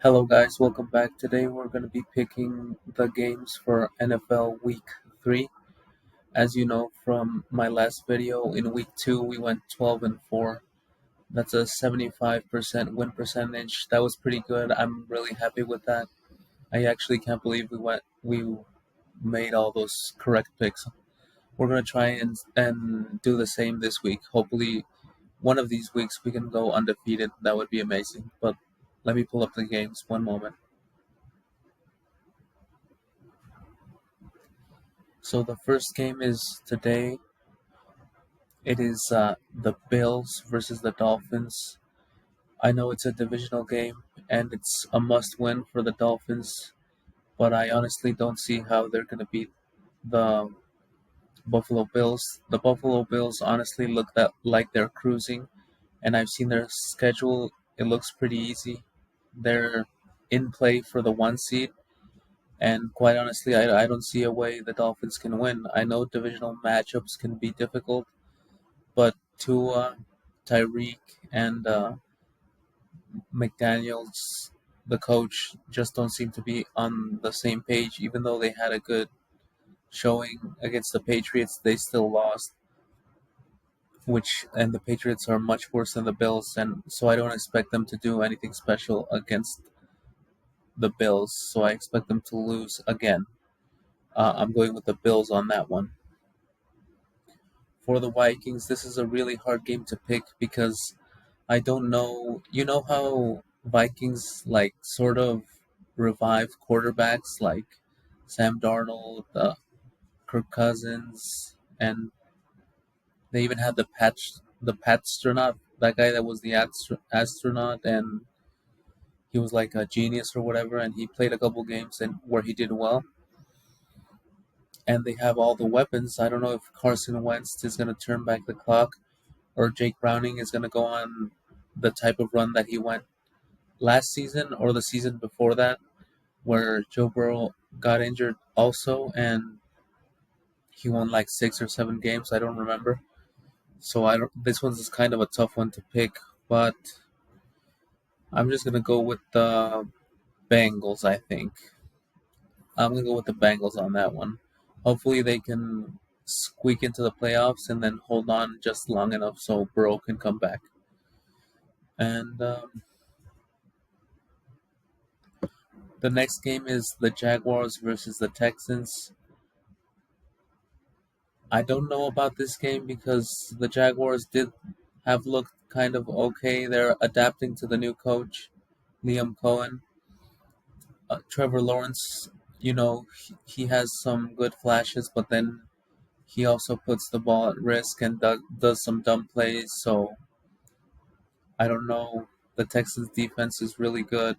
Hello guys, welcome back. Today we're going to be picking the games for NFL Week 3. As you know from my last video, in Week 2 we went 12 and 4. That's a 75% win percentage. That was pretty good. I'm really happy with that. I actually can't believe we made all those correct picks. We're going to try and do the same this week. Hopefully one of these weeks we can go undefeated. That would be amazing. But let me pull up the games one moment. So the first game is today. It is the Bills versus the Dolphins. I know it's a divisional game and it's a must-win for the Dolphins, but I honestly don't see how they're going to beat the Buffalo Bills. The Buffalo Bills honestly look like they're cruising, and I've seen their schedule. It looks pretty easy. They're in play for the 1 seed, and quite honestly, I don't see a way the Dolphins can win. I know divisional matchups can be difficult, but Tua, Tyreek, and McDaniels, the coach, just don't seem to be on the same page. Even though they had a good showing against the Patriots, they still lost. And the Patriots are much worse than the Bills, and so I don't expect them to do anything special against the Bills. So I expect them to lose again. I'm going with the Bills on that one. For the Vikings, this is a really hard game to pick because I don't know. You know how Vikings like sort of revive quarterbacks like Sam Darnold, Kirk Cousins, and they even had the Patstronaut, that guy that was the astronaut, and he was like a genius or whatever, and he played a couple games and where he did well. And they have all the weapons. I don't know if Carson Wentz is going to turn back the clock or Jake Browning is going to go on the type of run that he went last season or the season before that, where Joe Burrow got injured also, and he won like 6 or 7 games. I don't remember. So I don't. This one's kind of a tough one to pick, but I'm just gonna go with the Bengals. I think I'm gonna go with the Bengals on that one. Hopefully they can squeak into the playoffs and then hold on just long enough so Burrow can come back. And the next game is the Jaguars versus the Texans. I don't know about this game because the Jaguars did have looked kind of okay. They're adapting to the new coach, Liam Cohen. Trevor Lawrence, he has some good flashes, but then he also puts the ball at risk and does some dumb plays. So I don't know. The Texans defense is really good.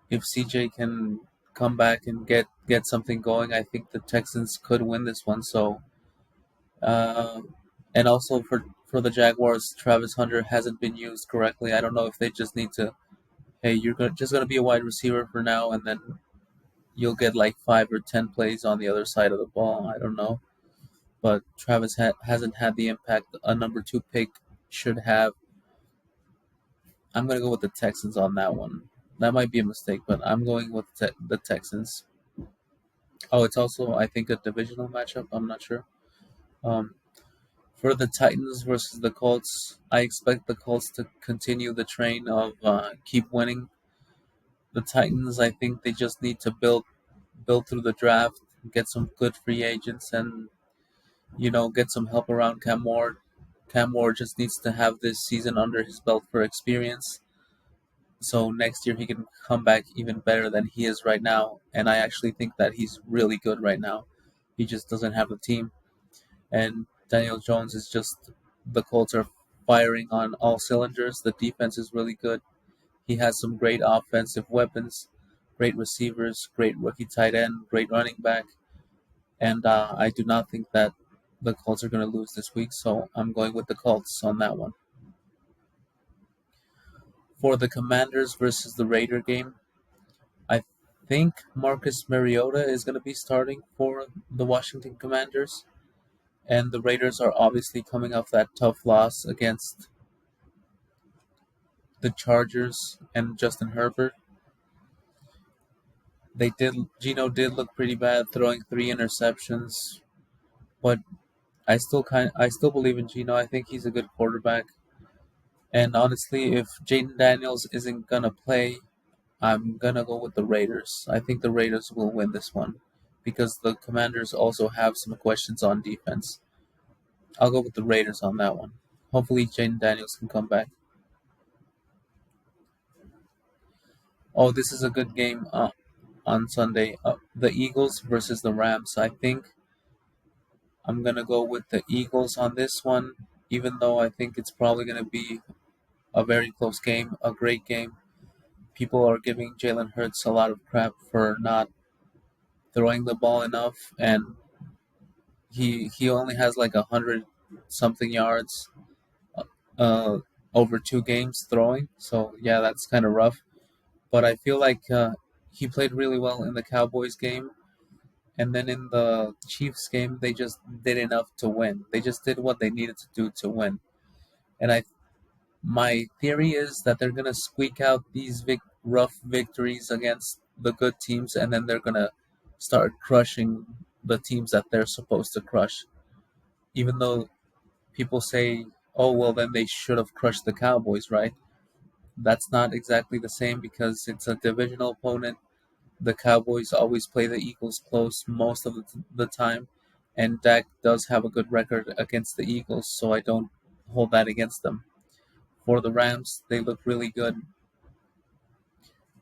If CJ can come back and get something going, I think the Texans could win this one. So Uh, and also for the Jaguars, Travis Hunter hasn't been used correctly. I don't know if they just need to. Hey, just gonna be a wide receiver for now, and then you'll get like 5 or 10 plays on the other side of the ball. I don't know, but Travis hasn't had the impact a number 2 pick should have. I'm gonna go with the Texans on that one. That might be a mistake, but I'm going with the Texans. Oh, it's also I think a divisional matchup. I'm not sure. Um, For the Titans versus the Colts, I expect the Colts to continue the train of keep winning. The Titans, I think they just need to build through the draft, get some good free agents, and get some help around Cam Ward. Cam Ward just needs to have this season under his belt for experience, so next year he can come back even better than he is right now. And I actually think that he's really good right now. He just doesn't have a team. And Daniel Jones is just the Colts are firing on all cylinders. The defense is really good. He has some great offensive weapons, great receivers, great rookie tight end, great running back, and I do not think that the Colts are going to lose this week. So I'm going with the Colts on that one. For the Commanders versus the Raider game, I think Marcus Mariota is going to be starting for the Washington Commanders. And the Raiders are obviously coming off that tough loss against the Chargers and Justin Herbert. Gino did look pretty bad, throwing three interceptions, but I still believe in Gino. I think he's a good quarterback. And honestly, if Jaden Daniels isn't gonna play, I'm gonna go with the Raiders. I think the Raiders will win this one because the Commanders also have some questions on defense. I'll go with the Raiders on that one. Hopefully, Jaden Daniels can come back. Oh, this is a good game on Sunday. The Eagles versus the Rams. I think I'm gonna go with the Eagles on this one, even though I think it's probably gonna be a very close game, a great game. People are giving Jalen Hurts a lot of crap for not throwing the ball enough, and he only has like 100 something yards uh, over 2 games throwing. So yeah, that's kind of rough. But I feel like he played really well in the Cowboys game, and then in the Chiefs game, they just did enough to win. They just did what they needed to do to win. And my theory is that they're gonna squeak out these rough victories against the good teams, and then they're gonna start crushing the teams that they're supposed to crush. Even though people say, "Oh, well, then they should have crushed the Cowboys," right? That's not exactly the same because it's a divisional opponent. The Cowboys always play the Eagles close most of the time, and Dak does have a good record against the Eagles, so I don't hold that against them. For the Rams, they look really good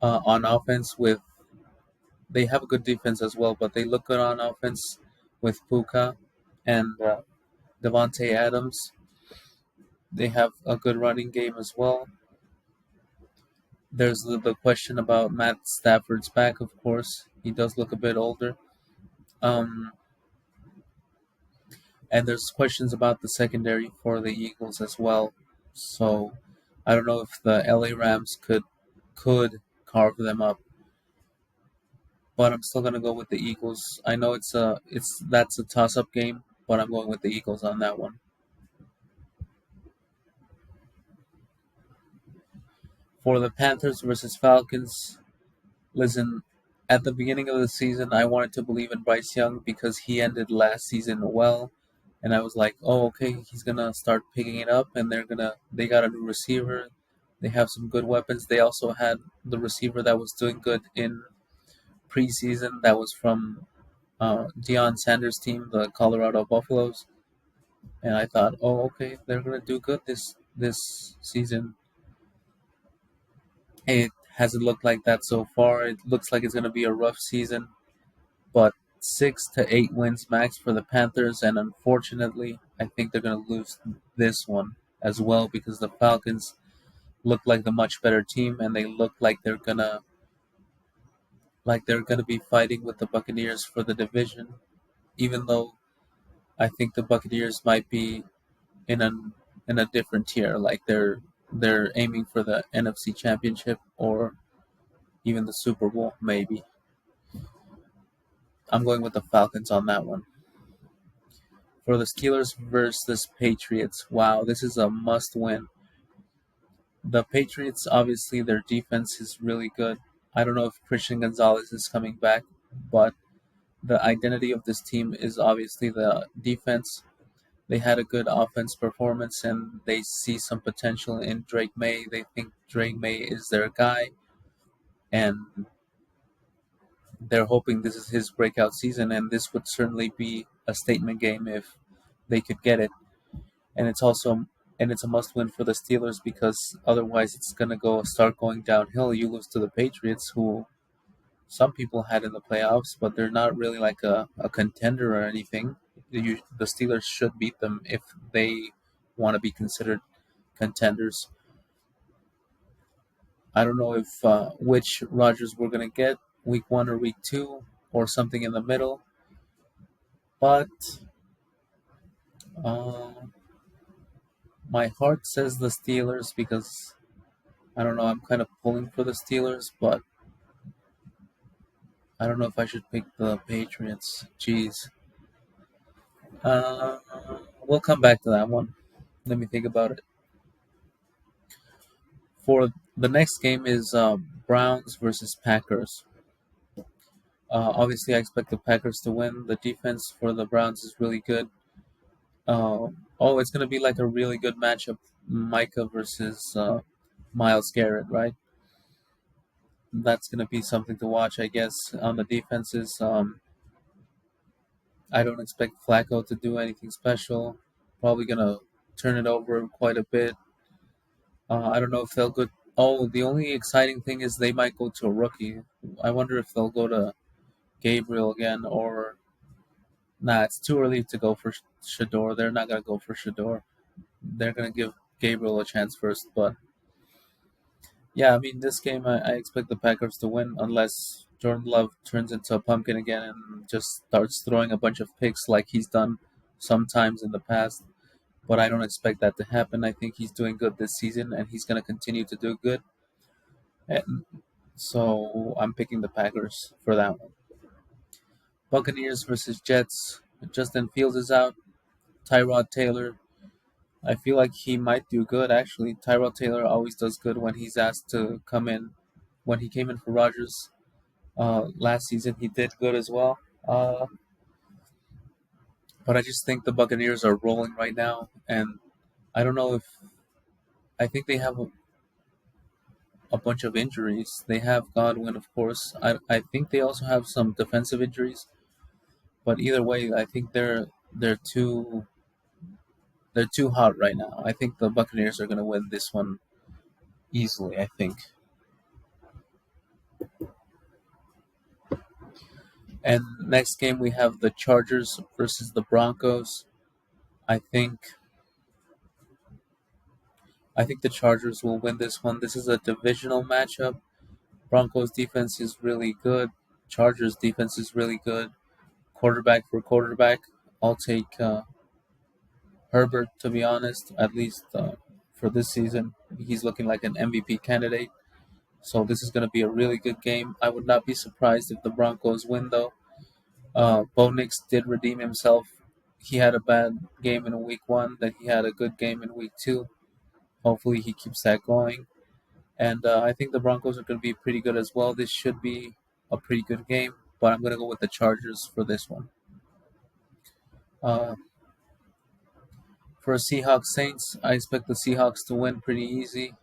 on offense. They have a good defense as well, but they look good on offense with Puka and Devontae Adams. They have a good running game as well. There's the question about Matt Stafford's back, of course. He does look a bit older. Um, and there's questions about the secondary for the Eagles as well. So I don't know if the LA Rams could carve them up, but I'm still gonna go with the Eagles. I know that's a toss up game, but I'm going with the Eagles on that one. For the Panthers versus Falcons, listen, at the beginning of the season, I wanted to believe in Bryce Young because he ended last season well, and I was like, "Oh, okay, he's gonna start picking it up, and they got a new receiver, they have some good weapons. They also had the receiver that was doing good in preseason that was from Deion Sanders' team, the Colorado Buffaloes, and I thought, oh, okay, they're gonna do good this season. It hasn't looked like that so far. It looks like it's gonna be a rough season, but 6 to 8 wins max for the Panthers, and unfortunately, I think they're gonna lose this one as well because the Falcons look like the much better team, and they look like they're gonna be fighting with the Buccaneers for the division. Even though I think the Buccaneers might be in a different tier. Like they're aiming for the NFC Championship or even the Super Bowl, maybe. I'm going with the Falcons on that one. For the Steelers versus Patriots, wow, this is a must win. The Patriots, obviously, their defense is really good. I don't know if Christian Gonzalez is coming back, but the identity of this team is obviously the defense. They had a good offense performance and they see some potential in Drake May. They think Drake May is their guy, and they're hoping this is his breakout season. And this would certainly be a statement game if they could get it. And it's a must win for the Steelers because otherwise it's gonna start going downhill. You lose to the Patriots, who some people had in the playoffs, but they're not really like a contender or anything. The Steelers should beat them if they want to be considered contenders. I don't know if which Rodgers we're gonna get, week 1 or week 2, or something in the middle. But uh, my heart says the Steelers because I don't know. I'm kind of pulling for the Steelers, but I don't know if I should pick the Patriots. Jeez. Uh, we'll come back to that one. Let me think about it. For the next game is Browns versus Packers. Obviously, I expect the Packers to win. The defense for the Browns is really good. It's going to be like a really good matchup, Micah versus Miles Garrett, right? That's going to be something to watch, I guess. On the defenses, I don't expect Flacco to do anything special. Probably going to turn it over quite a bit. I don't know if they'll go. Oh, the only exciting thing is they might go to a rookie. I wonder if they'll go to Gabriel again or nah. It's too early to go for Shador. They're not gonna go for Shador. They're gonna give Gabriel a chance first. But yeah, I mean, this game I expect the Packers to win unless Jordan Love turns into a pumpkin again and just starts throwing a bunch of picks like he's done sometimes in the past. But I don't expect that to happen. I think he's doing good this season and he's gonna continue to do good. And so I'm picking the Packers for that one. Buccaneers versus Jets. Justin Fields is out. Tyrod Taylor. I feel like he might do good actually. Tyrod Taylor always does good when he's asked to come in. When he came in for Rodgers last season, he did good as well. But I just think the Buccaneers are rolling right now, and I don't know if I think they have a bunch of injuries. They have Godwin, of course. I think they also have some defensive injuries. But either way, I think they're too they're too hot right now. I think the Buccaneers are going to win this one easily. I think. And next game we have the Chargers versus the Broncos. I think I think the Chargers will win this one. This is a divisional matchup. Broncos defense is really good. Chargers defense is really good. Quarterback for quarterback, I'll take Herbert to be honest. At least for this season, he's looking like an MVP candidate. So this is going to be a really good game. I would not be surprised if the Broncos win though. Bo Nix did redeem himself. He had a bad game in week one, then he had a good game in week two. Hopefully, he keeps that going. And I think the Broncos are going to be pretty good as well. This should be a pretty good game, but I'm going to go with the Chargers for this one. Uh, for Seahawks Saints, I expect the Seahawks to win pretty easy.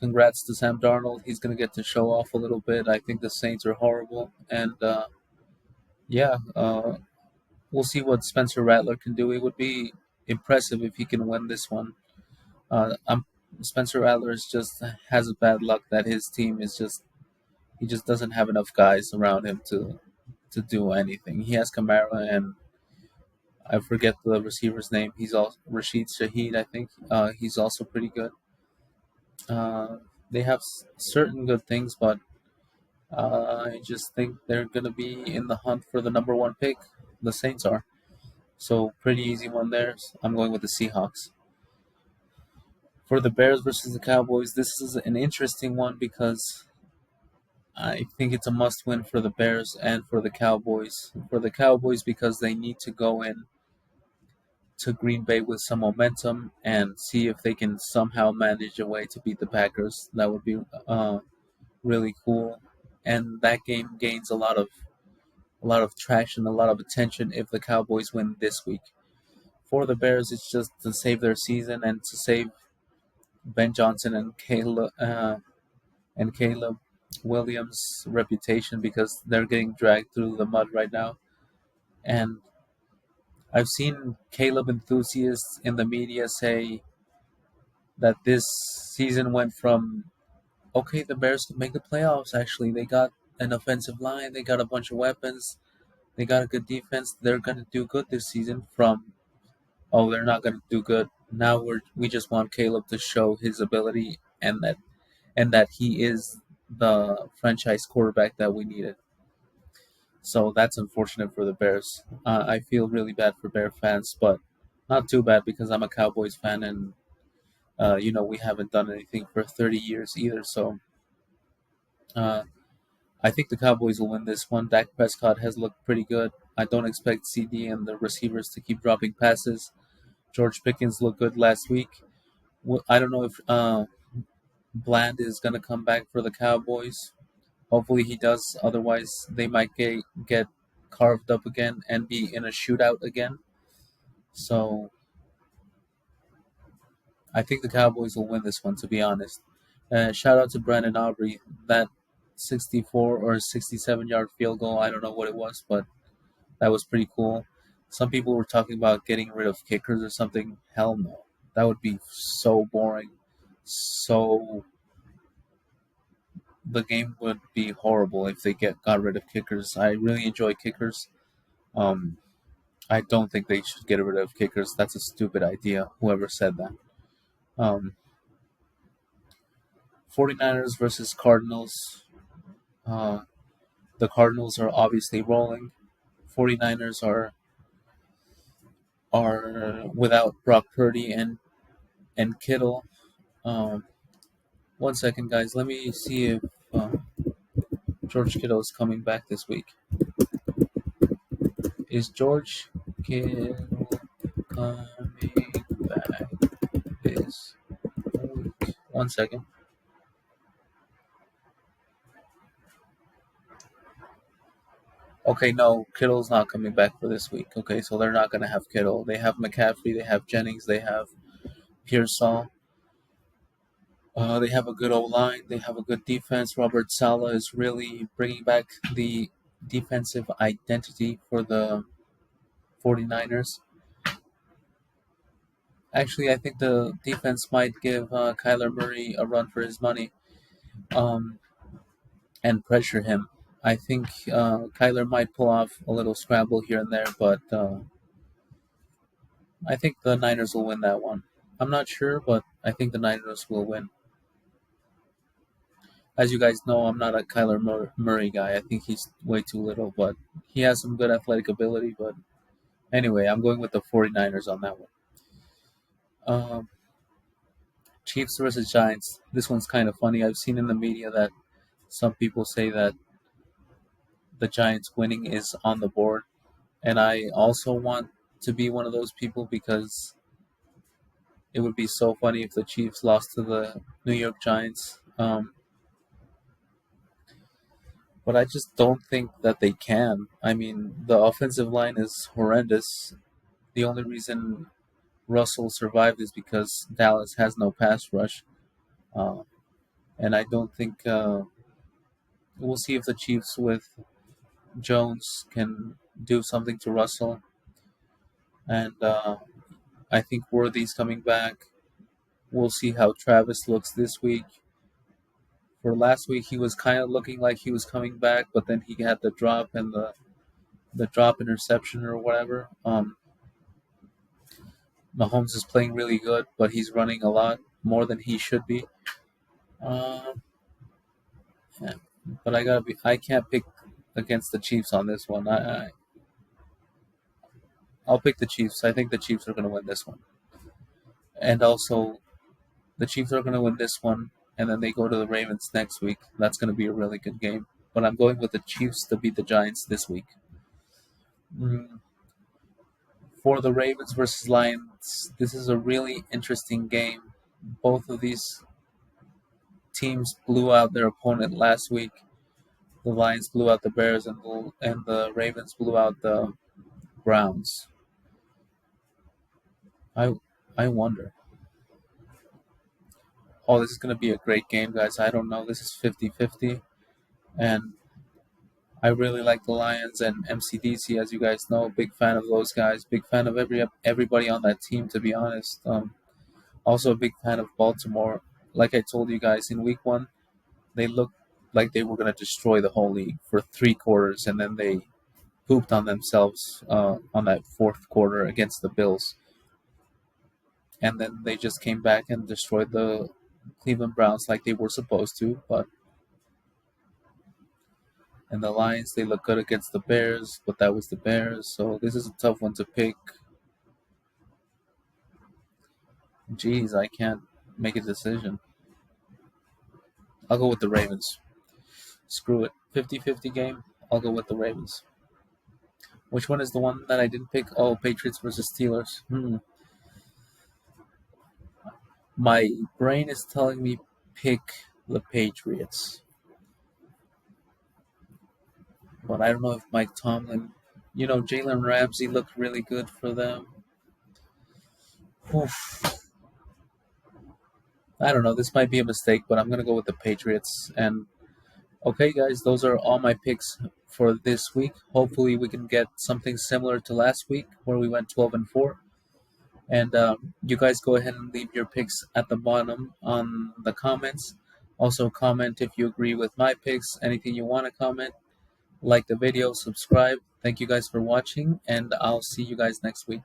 Congrats to Sam Darnold. He's going to get to show off a little bit. I think the Saints are horrible. And yeah, we'll see what Spencer Rattler can do. It would be impressive if he can win this one. Spencer Rattler is just has a bad luck that his team is just he just doesn't have enough guys around him to do anything. He has Kamara and I forget the receiver's name. He's also Rashid Shaheed, I think. He's also pretty good. They have certain good things, but I just think they're gonna be in the hunt for the number one pick. The Saints are. So pretty easy one there. I'm going with the Seahawks. For the Bears versus the Cowboys, this is an interesting one because I think it's a must win for the Bears and for the Cowboys. For the Cowboys because they need to go in to Green Bay with some momentum and see if they can somehow manage a way to beat the Packers. That would be really cool. And that game gains a lot of traction, a lot of attention if the Cowboys win this week. For the Bears, it's just to save their season and to save Ben Johnson and Caleb Williams' reputation because they're getting dragged through the mud right now. And I've seen Caleb enthusiasts in the media say that this season went from okay, the Bears could make the playoffs. Actually, they got an offensive line, they got a bunch of weapons, they got a good defense. They're gonna do good this season. From oh, they're not gonna do good. Now we just want Caleb to show his ability and that he is the franchise quarterback that we needed. So that's unfortunate for the Bears. I feel really bad for Bear fans, but not too bad because I'm a Cowboys fan and we haven't done anything for 30 years either. So uh, I think the Cowboys will win this one. Dak Prescott has looked pretty good. I don't expect CD and the receivers to keep dropping passes. George Pickens looked good last week. I don't know if Bland is going to come back for the Cowboys. Hopefully he does. Otherwise, they might get carved up again and be in a shootout again. So I think the Cowboys will win this one, to be honest. Shout out to Brandon Aubrey. That 64 or 67-yard field goal, I don't know what it was, but that was pretty cool. Some people were talking about getting rid of kickers or something. Hell no. That would be so boring. So the game would be horrible if they got rid of kickers. I really enjoy kickers. Um, I don't think they should get rid of kickers. That's a stupid idea. Whoever said that. Um, 49ers versus Cardinals. Uh, the Cardinals are obviously rolling. 49ers are without Brock Purdy and Kittle. Um, one second, guys. Let me see if uh, George Kittle is coming back this week. Is George Kittle coming back this week? One second. Okay, no, Kittle's not coming back for this week. Okay, so they're not going to have Kittle. They have McCaffrey, they have Jennings, they have Pearsall. They have a good O line. They have a good defense. Robert Sala is really bringing back the defensive identity for the 49ers. Actually, I think the defense might give Kyler Murray a run for his money um, and pressure him. I think Kyler might pull off a little scramble here and there, but I think the Niners will win that one. I'm not sure, but I think the Niners will win. As you guys know, I'm not a Kyler Murray guy. I think he's way too little, but he has some good athletic ability. But anyway, I'm going with the 49ers on that one. Um, Chiefs versus Giants. This one's kind of funny. I've seen in the media that some people say that the Giants winning is on the board. And I also want to be one of those people because it would be so funny if the Chiefs lost to the New York Giants. But I just don't think that they can. I mean, the offensive line is horrendous. The only reason Russell survived is because Dallas has no pass rush. Uh, and I don't think we'll see if the Chiefs with Jones can do something to Russell. And I think Worthy's coming back. We'll see how Travis looks this week. For last week, he was kind of looking like he was coming back, but then he had the drop and the drop interception or whatever. Mahomes is playing really good, but he's running a lot more than he should be. Um, yeah. But I can't pick against the Chiefs on this one. I'll pick the Chiefs. I think the Chiefs are going to win this one. And also, the Chiefs are going to win this one, and then they go to the Ravens next week. That's going to be a really good game. But I'm going with the Chiefs to beat the Giants this week. Mm, For the Ravens versus Lions, this is a really interesting game. Both of these teams blew out their opponent last week. The Lions blew out the Bears, and the Ravens blew out the Browns. I I wonder. Oh, this is going to be a great game, guys. I don't know. This is 50-50, and I really like the Lions and MCDC, as you guys know. Big fan of those guys. Big fan of everybody on that team, to be honest. Also a big fan of Baltimore. Like I told you guys in week one, they looked like they were going to destroy the whole league for 3 quarters, and then they pooped on themselves on that fourth quarter against the Bills. And then they just came back and destroyed the Cleveland Browns like they were supposed to. But and the Lions, they look good against the Bears, but that was the Bears. So this is a tough one to pick. Jeez, I can't make a decision. I'll go with the Ravens. Screw it. 50-50 game. I'll go with the Ravens. Which one is the one that I didn't pick? Oh, Patriots versus Steelers. My brain is telling me pick the Patriots. but I don't know if Mike Tomlin, Jalen Ramsey looked really good for them. Oof. I don't know. This might be a mistake, but I'm gonna go with the Patriots. And okay, guys, those are all my picks for this week. Hopefully, we can get something similar to last week where we went 12-4. And you guys go ahead and leave your picks at the bottom on the comments. Also, comment if you agree with my picks, anything you want to comment. Like the video, subscribe. Thank you guys for watching, and I'll see you guys next week.